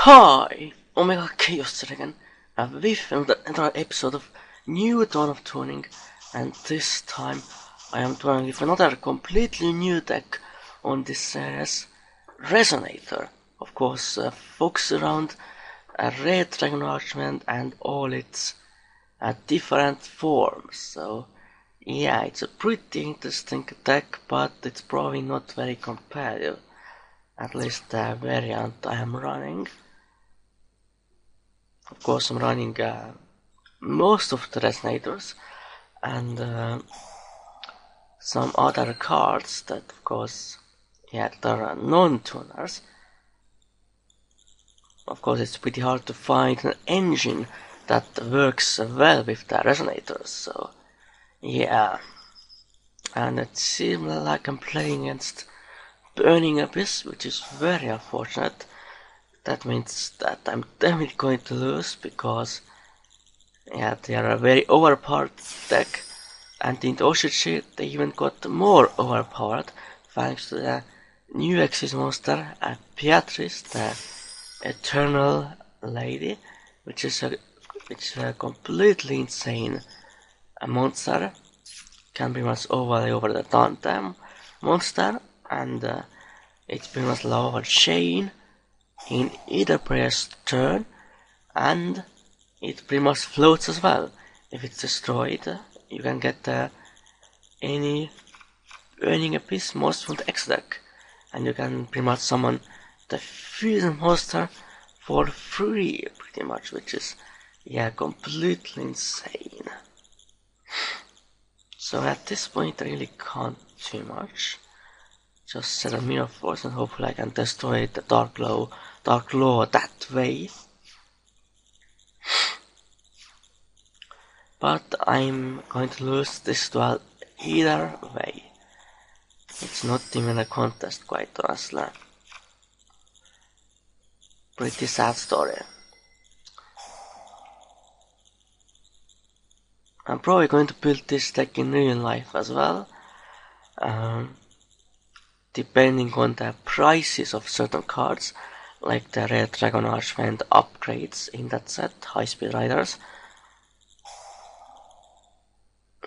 Hi! Omega Chaos here again, with another episode of New Dawn of Tuning, and this time I am tuning with another completely new deck on this series, Resonator. Of course, focused around a red dragon archman and all its different forms. So, yeah, it's a pretty interesting deck, but it's probably not very competitive. At least the variant I am running. Of course, I'm running most of the Resonators and some other cards that, of course, yeah, there are non-tuners. Of course, it's pretty hard to find an engine that works well with the Resonators, so yeah. And it seems like I'm playing against Burning Abyss, which is very unfortunate. That means that I'm definitely going to lose because, yeah, they are a very overpowered deck, and in the Oshichi they even got more overpowered thanks to the new Exis monster, Beatrice, the Eternal Lady, which is a completely insane monster. Can pretty much overlay over the Dante monster, and it's pretty much over chain in either player's turn, and it pretty much floats as well. If it's destroyed, you can get any Burning Abyss monster from the X deck, and you can pretty much summon the Fusion monster for free, pretty much, which is, yeah, completely insane. So at this point I really can't do much. Just set a Mirror Force and hopefully I can destroy the Dark Law that way. But I'm going to lose this duel either way. It's not even a contest, quite honestly. Pretty sad story. I'm probably going to build this deck in real life as well. Depending on the prices of certain cards, like the Red Dragon Archman upgrades in that set, High Speed Riders.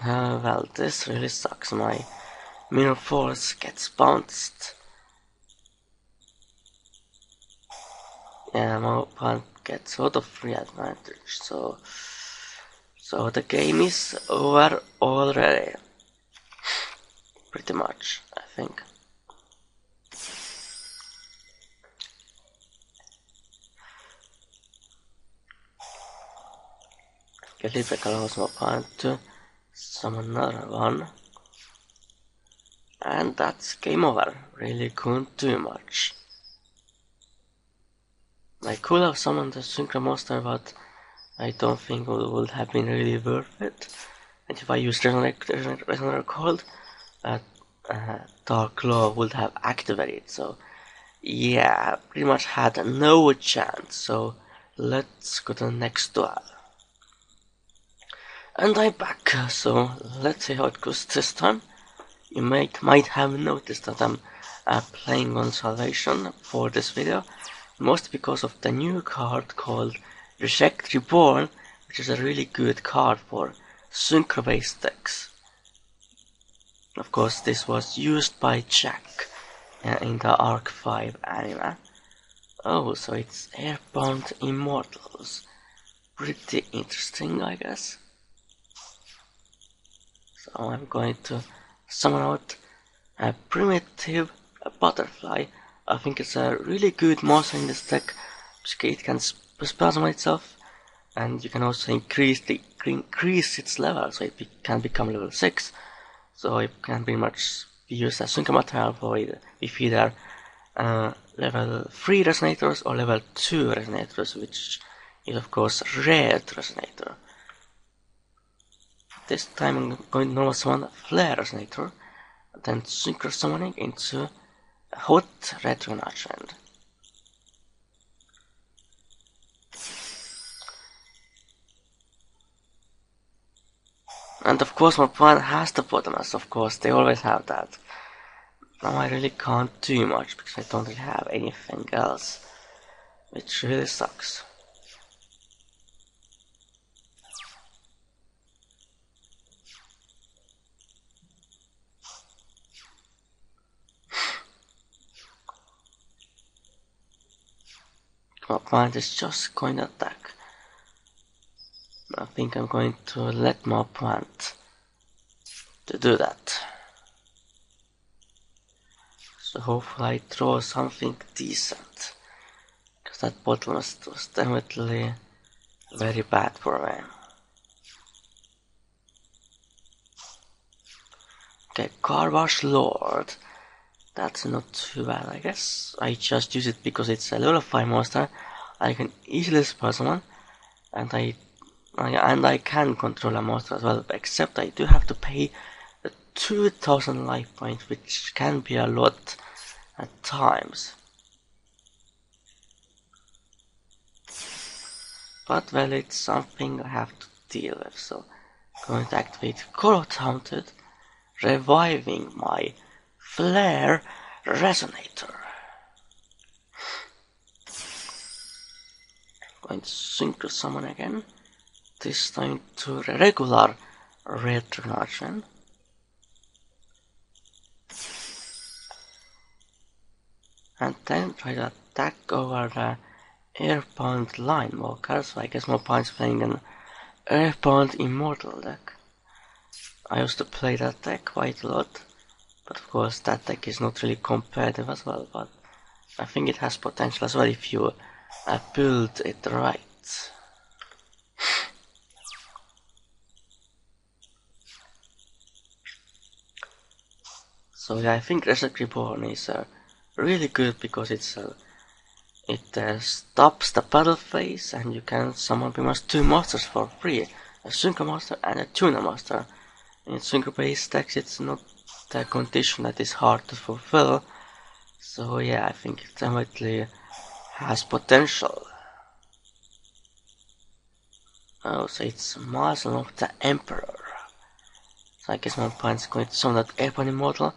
Well, this really sucks. My Mirror Force gets bounced. Yeah, my opponent gets a lot of free advantage, so the game is over already. Pretty much, I think. Galibek allows my opponent to summon another one. And that's game over. Really couldn't do much. I could have summoned the Synchro monster, but I don't think it would have been really worth it. And if I used Resonator Cold, Dark Law would have activated. So yeah, pretty much had no chance. So let's go to the next duel. And I'm back, so let's see how it goes this time. You might have noticed that I'm playing on Salvation for this video, mostly because of the new card called Reject Reborn, which is a really good card for Synchro-based decks. Of course, this was used by Jack in the Arc 5 anime. Oh, so it's Airbound Immortals. Pretty interesting, I guess. So I'm going to summon out a primitive butterfly. I think it's a really good monster in this deck, because it can spasm itself, and you can also increase its level, so it can become level 6. So it can pretty much be used as Synchro material for with either level 3 Resonators or level 2 Resonators, which is of course Red Resonator. This time I'm going to normal summon Flare Resonator, then Synchro summoning into a Hot Red Dragon Archman. And of course my opponent has the bottomless, of course, they always have that. Now I really can't do much because I don't really have anything else. which really sucks. My opponent is just going to attack. I think I'm going to let my opponent to do that. So hopefully I draw something decent. Because that bottle was definitely very bad for me. Okay, Garbage Lord. That's not too bad, I guess. I just use it because it's a level 5 monster. I can easily spell someone, and I can control a monster as well. Except I do have to pay the 2,000 life points, which can be a lot at times. But well, it's something I have to deal with. So, I'm going to activate Corrupted Haunted, reviving my Flare Resonator. Going to Synchro summon again, this time to regular Retrogression. And then try to attack over the Airbound Line Walker, so I guess my opponent's playing an Airbound Immortal deck. I used to play that deck quite a lot. But of course that deck is not really competitive as well, but I think it has potential as well if you build it right. So yeah, I think Resonator Reborn is really good because it stops the battle phase and you can summon pretty much 2 monsters for free. A Synchro monster and a Tuner monster. In Synchro based decks it's not the condition that is hard to fulfill, so yeah, I think it definitely has potential. Oh, so it's Muzzle of the Emperor. So I guess my opponent's going to summon that Airborne Immortal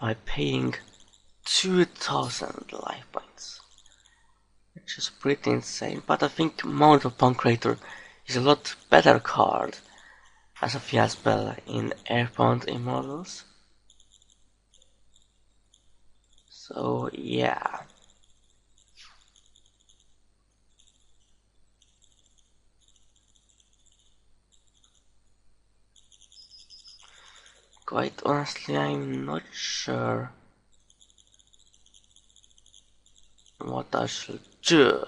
by paying 2,000 life points, which is pretty insane, but I think Mount of Pancrator is a lot better card as a field spell in Airbound Immortals. So yeah. Quite honestly, I'm not sure what I should do.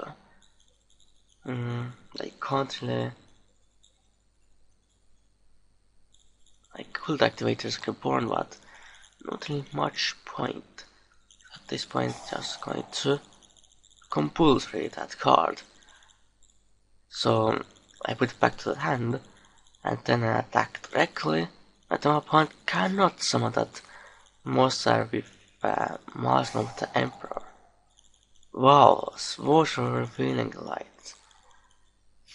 I can't really. I could activate this Reborn, but not really much point. At this point, just going to compulsory that card. So I put it back to the hand, and then I attack directly. And my opponent cannot summon that monster with Muzzle of the Emperor. Wow, Swoosh of Revealing Light.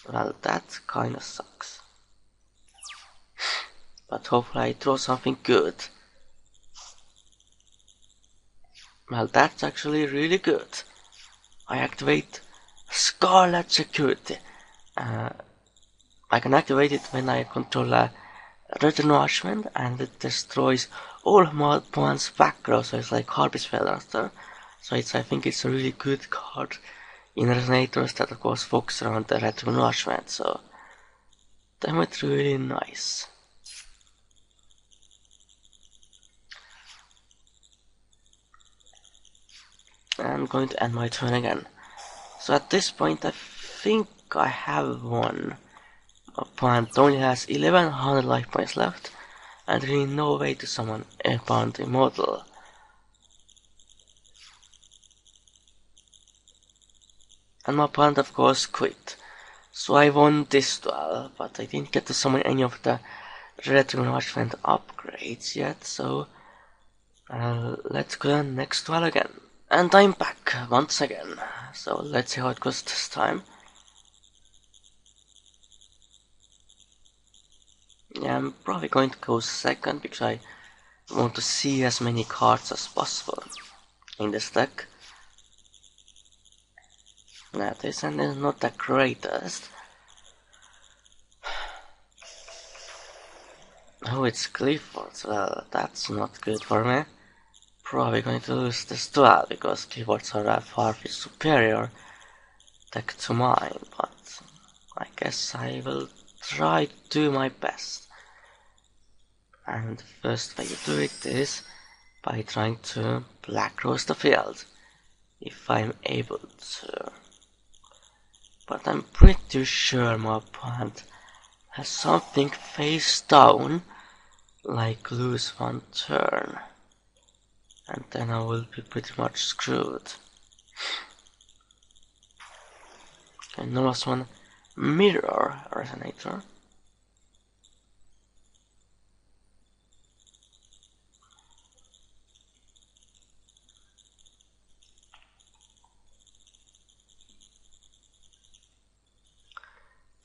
Well, that kinda sucks. But hopefully I draw something good. Well, that's actually really good. I activate Scarlet Security. I can activate it when I control a Retrogression and it destroys all my opponent's back row, so it's like Harpy's Featherster. So I think it's a really good card in Resonators that of course focus around the Retrogression, so that was really nice. I'm going to end my turn again. So at this point I think I have won. My opponent only has 1100 life points left and really no way to summon Airbound Immortal. And my opponent of course quit. So I won this duel, but I didn't get to summon any of the Retrogression upgrades yet, so let's go to the next duel again. And I'm back once again, so let's see how it goes this time. Yeah, I'm probably going to go second because I want to see as many cards as possible in this deck. Yeah, this end is not the greatest. Oh, it's Clifford's. Well, that's not good for me. Probably going to lose this duel because Clifford's are a far superior deck to mine, but I guess I will try to do my best. And the first way you do it is by trying to black rose the field, if I'm able to. But I'm pretty sure my opponent has something face down, like lose one turn, and then I will be pretty much screwed. And the last one, mirror resonator.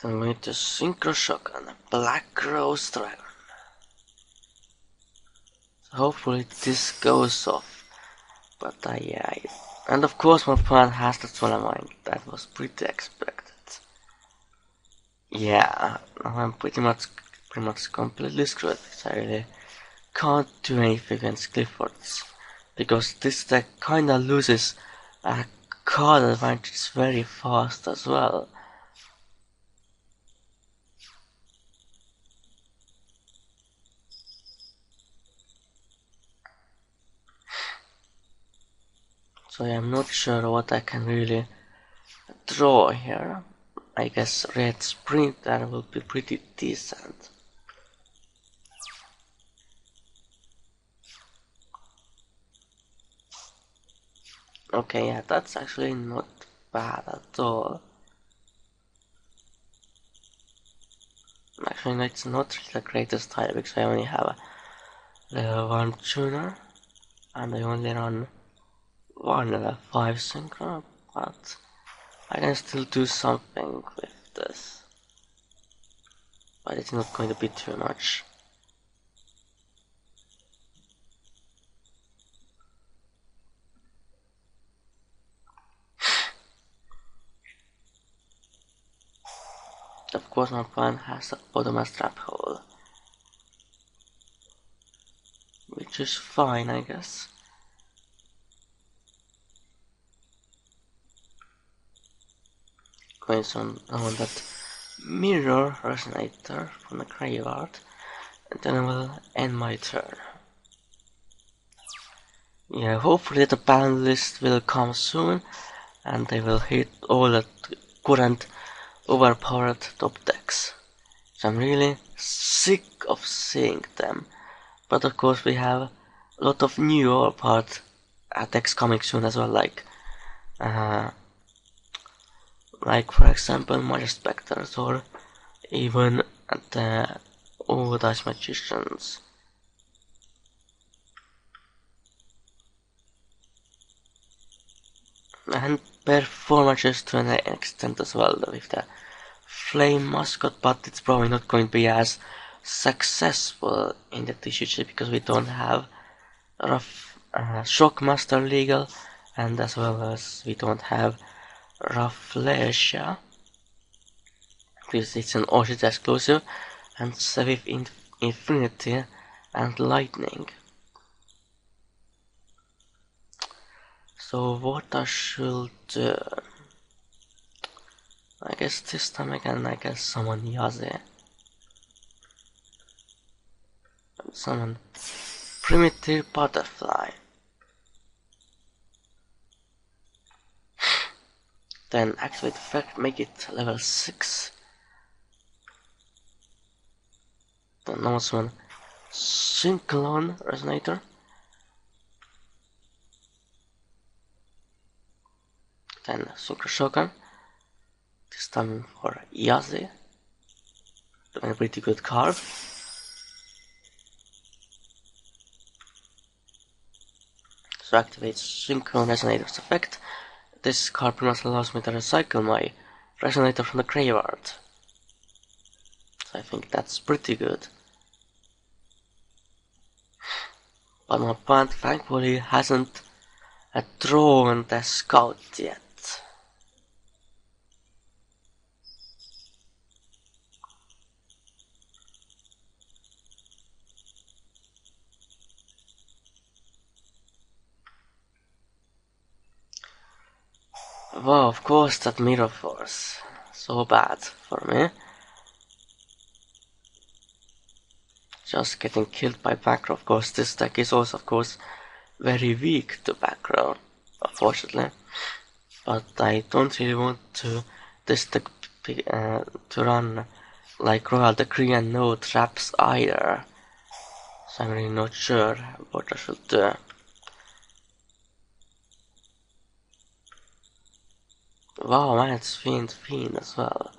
Then I'm going to Synchro Shotgun, Black Rose Dragon. So hopefully this goes off. But yeah, and of course my opponent has the Trollmine. That was pretty expected. Yeah, now I'm pretty much completely screwed because I really can't do anything against Clifford's. Because this deck kinda loses a card advantage very fast as well. So I'm not sure what I can really draw here. I guess red sprinter will be pretty decent. Okay, yeah, that's actually not bad at all. Actually, it's not really the greatest tile because I only have level 1 tuner and I only run one level 5 synchro, but I can still do something with this. But it's not going to be too much. Of course my plan has a bottomless trap hole, which is fine, I guess. Going on that mirror resonator from the graveyard, and then I will end my turn. Yeah, hopefully the ban list will come soon, and they will hit all the current overpowered top decks. So I'm really sick of seeing them. But of course we have a lot of new overpowered decks coming soon as well, like for example Magic Spectres or even the Dice Magicians. And performances to an extent as well with the Flame Mascot, but it's probably not going to be as successful in the TCG because we don't have rough Shockmaster legal, and as well as we don't have Rafflesia because it's an OCG exclusive, and with Infinity and Lightning. So what I should do? I guess this time again I can summon Yaze. And summon Primitive Butterfly. Then activate effect, make it level 6. Then now summon Synchro Resonator. Then Synchro Shogun. This time for Yaze. Doing a pretty good card. So activate Synchro Resonator's effect. This card pretty much allows me to recycle my Resonator from the graveyard. So I think that's pretty good. But my opponent thankfully hasn't drawn the scout yet. Wow, of course that mirror force. So bad for me. Just getting killed by back row. Of course, this deck is also, of course, very weak to back row, unfortunately. But I don't really want to this deck to run like Royal Decree and no traps either. So I'm really not sure what I should do. Wow, man, it's Fiend as well.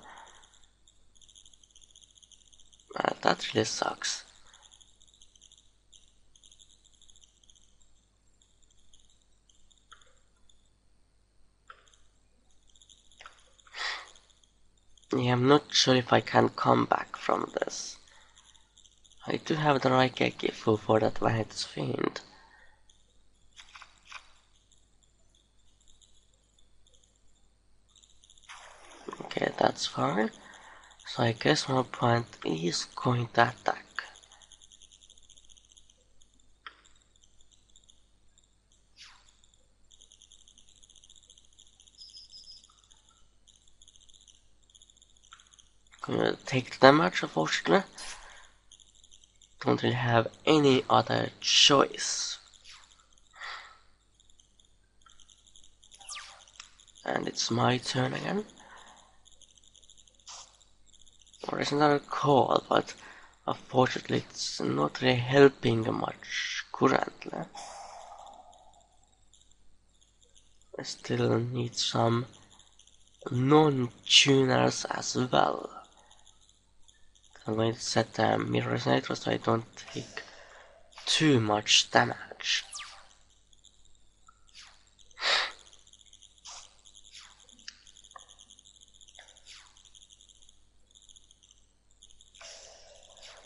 That really sucks. Yeah, I'm not sure if I can come back from this. I do have the right YGOPRO for that Vanet's Fiend. Okay, that's fine. So I guess my opponent is going to attack. Gonna take the damage, unfortunately. Don't really have any other choice. And it's my turn again. Or is another call, but unfortunately it's not really helping much currently. I still need some non-tuners as well. I'm going to set a mirror resonator so I don't take too much damage.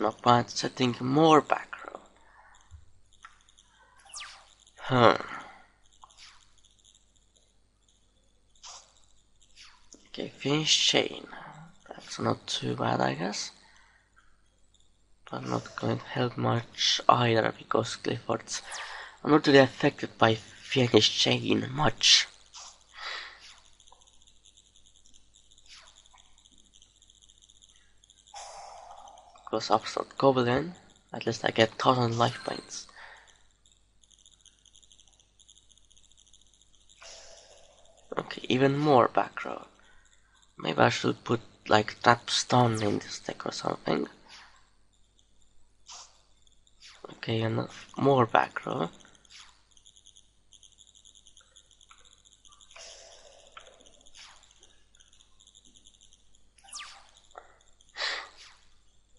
No point setting more back row. Okay, finish chain. That's not too bad, I guess. But not going to help much either because Clifford's are not really affected by finish chain much. Goes upstart Goblin. At least I get 1000 life points. Okay, even more back row. Maybe I should put like trap stun in this deck or something. Okay, and more back row.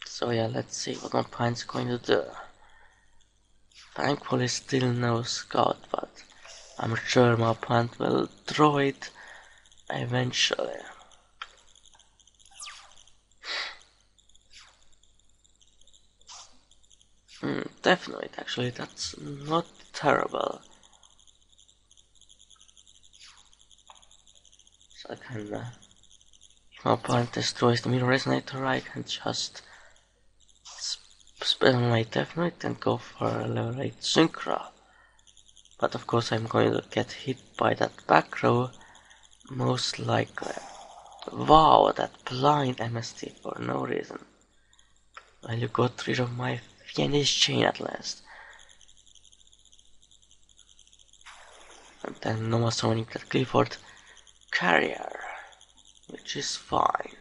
So yeah, let's see what my opponent's going to do. Thankfully still no scout, but I'm sure my opponent will draw it eventually. Definitely, actually, that's not terrible. So I can, if my opponent destroys the mirror resonator, I can just spend my Definite and go for a level 8 Synchro. But of course I'm going to get hit by that back row, most likely. Wow, that blind MST for no reason. Well, you got rid of my finish chain at last. And then no more summoning that Clifford carrier, which is fine.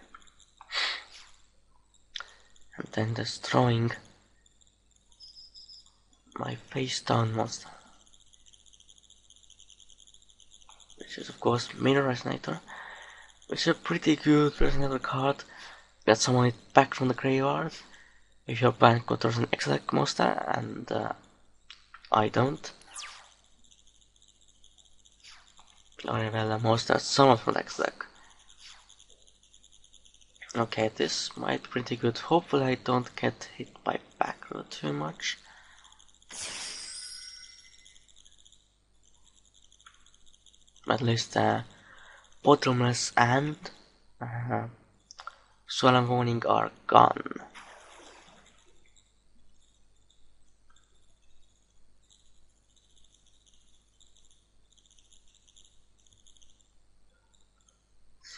And then destroying my face down monster, which is of course Mirror Resonator, which is a pretty good Resonator card. Get summon it back from the graveyard if your opponent controls an X-Deck monster, and I don't. Or well, a monster summoned from the X-Deck. Okay, this might be pretty good. Hopefully I don't get hit by back row too much. At least Bottomless and Solemn Warning are gone.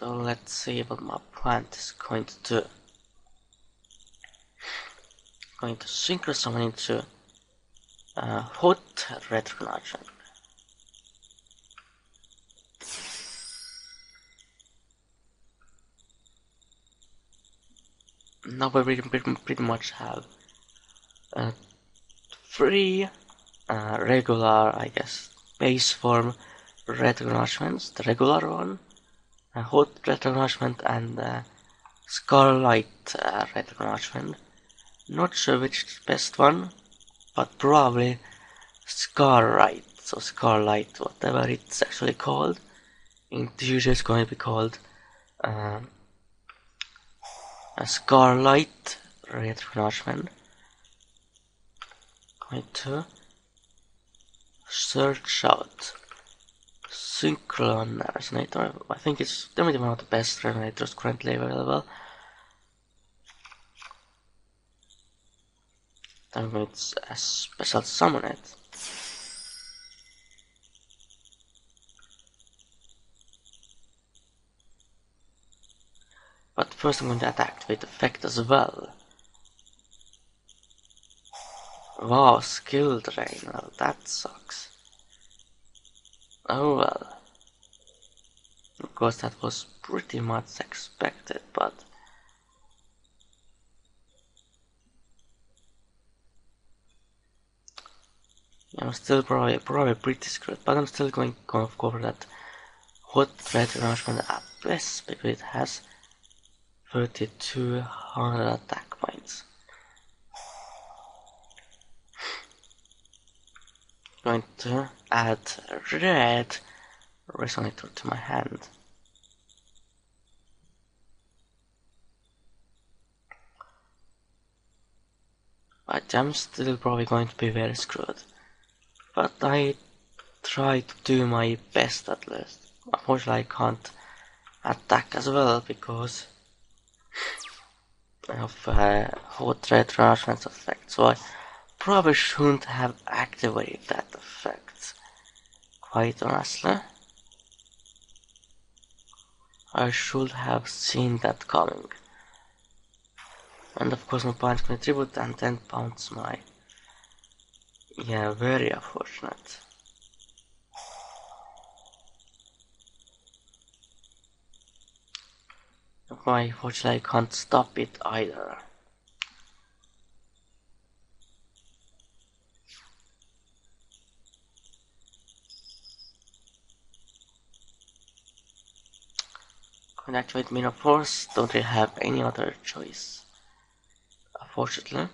So let's see what my plant is going to do. Going to synchro summon into hot retrogression. Now we pretty much have 3 regular, I guess, base form retrogressions. The regular one, hot retrogression, and Scarlight retrogression. Not sure which is the best one, but probably Scarlight. So Scarlight, whatever it's actually called. In the future it's going to be called a Scarlight retrogression. Going to search out Synchro Resonator. I think it's definitely one of the best resonators currently available. I'm going to special summon it. But first I'm going to activate effect as well. Wow, skill drain, well, that sucks. Oh well. Of course that was pretty much expected, but I'm still probably pretty screwed, but I'm still going to go over that hot red arrangement at best because it has 3200 attack points. Going to add a red Resonator to my hand. But I'm still probably going to be very screwed. But I try to do my best at least. Unfortunately I can't attack as well because of hot red arrangement effect. So I probably shouldn't have activated that effect. Quite honestly. I should have seen that coming. And of course my opponent's going to tribute and then bounce my... Yeah, very unfortunate. Unfortunately I can't stop it either. Can activate Mina Force, don't really have any other choice, unfortunately.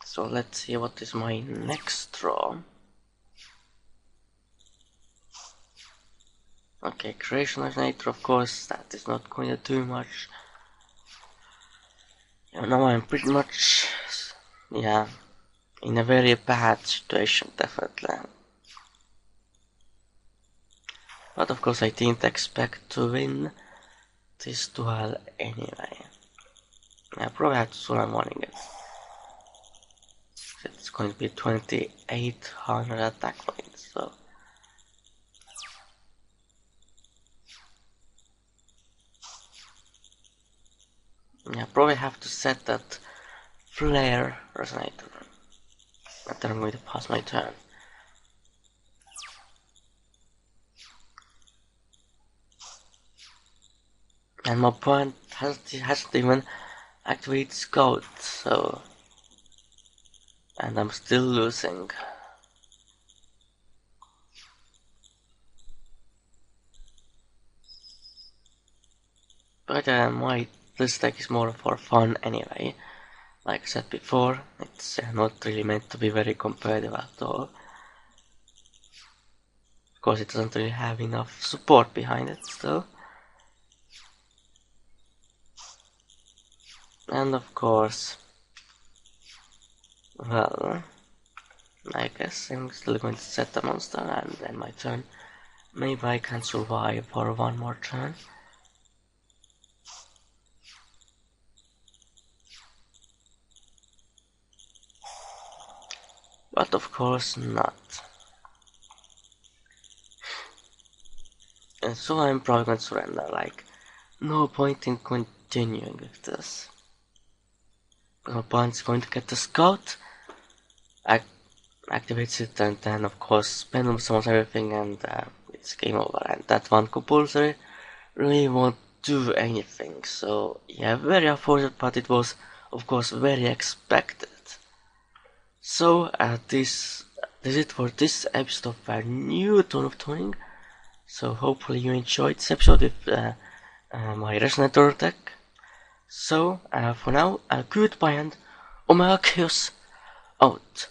So let's see what is my next draw. Okay, Creation Resonator, of course, that is not going to do much. Now I'm pretty much, yeah, in a very bad situation, definitely. But of course I didn't expect to win this duel anyway. I probably have to summon warning it. It's going to be 2800 attack points, so... Yeah, probably have to set that flare resonator. And then I'm going to pass my turn. And my opponent hasn't even activated Scout, so... And I'm still losing. But this deck is more for fun anyway. Like I said before, it's not really meant to be very competitive at all. Of course it doesn't really have enough support behind it still. And of course, well, I guess I'm still going to set the monster and then my turn. Maybe I can survive for one more turn. But of course not. And so I'm probably going to surrender, like, no point in continuing with this. My opponent's going to get the scout, activates it, and then of course Pendulum summons everything, and it's game over. And that one compulsory really won't do anything. So yeah, very unfortunate, but it was of course very expected. So this is it for this episode of our new Tone of Tuning. So hopefully you enjoyed this episode with my Resonator deck. So for now, goodbye and Omega Chaos out.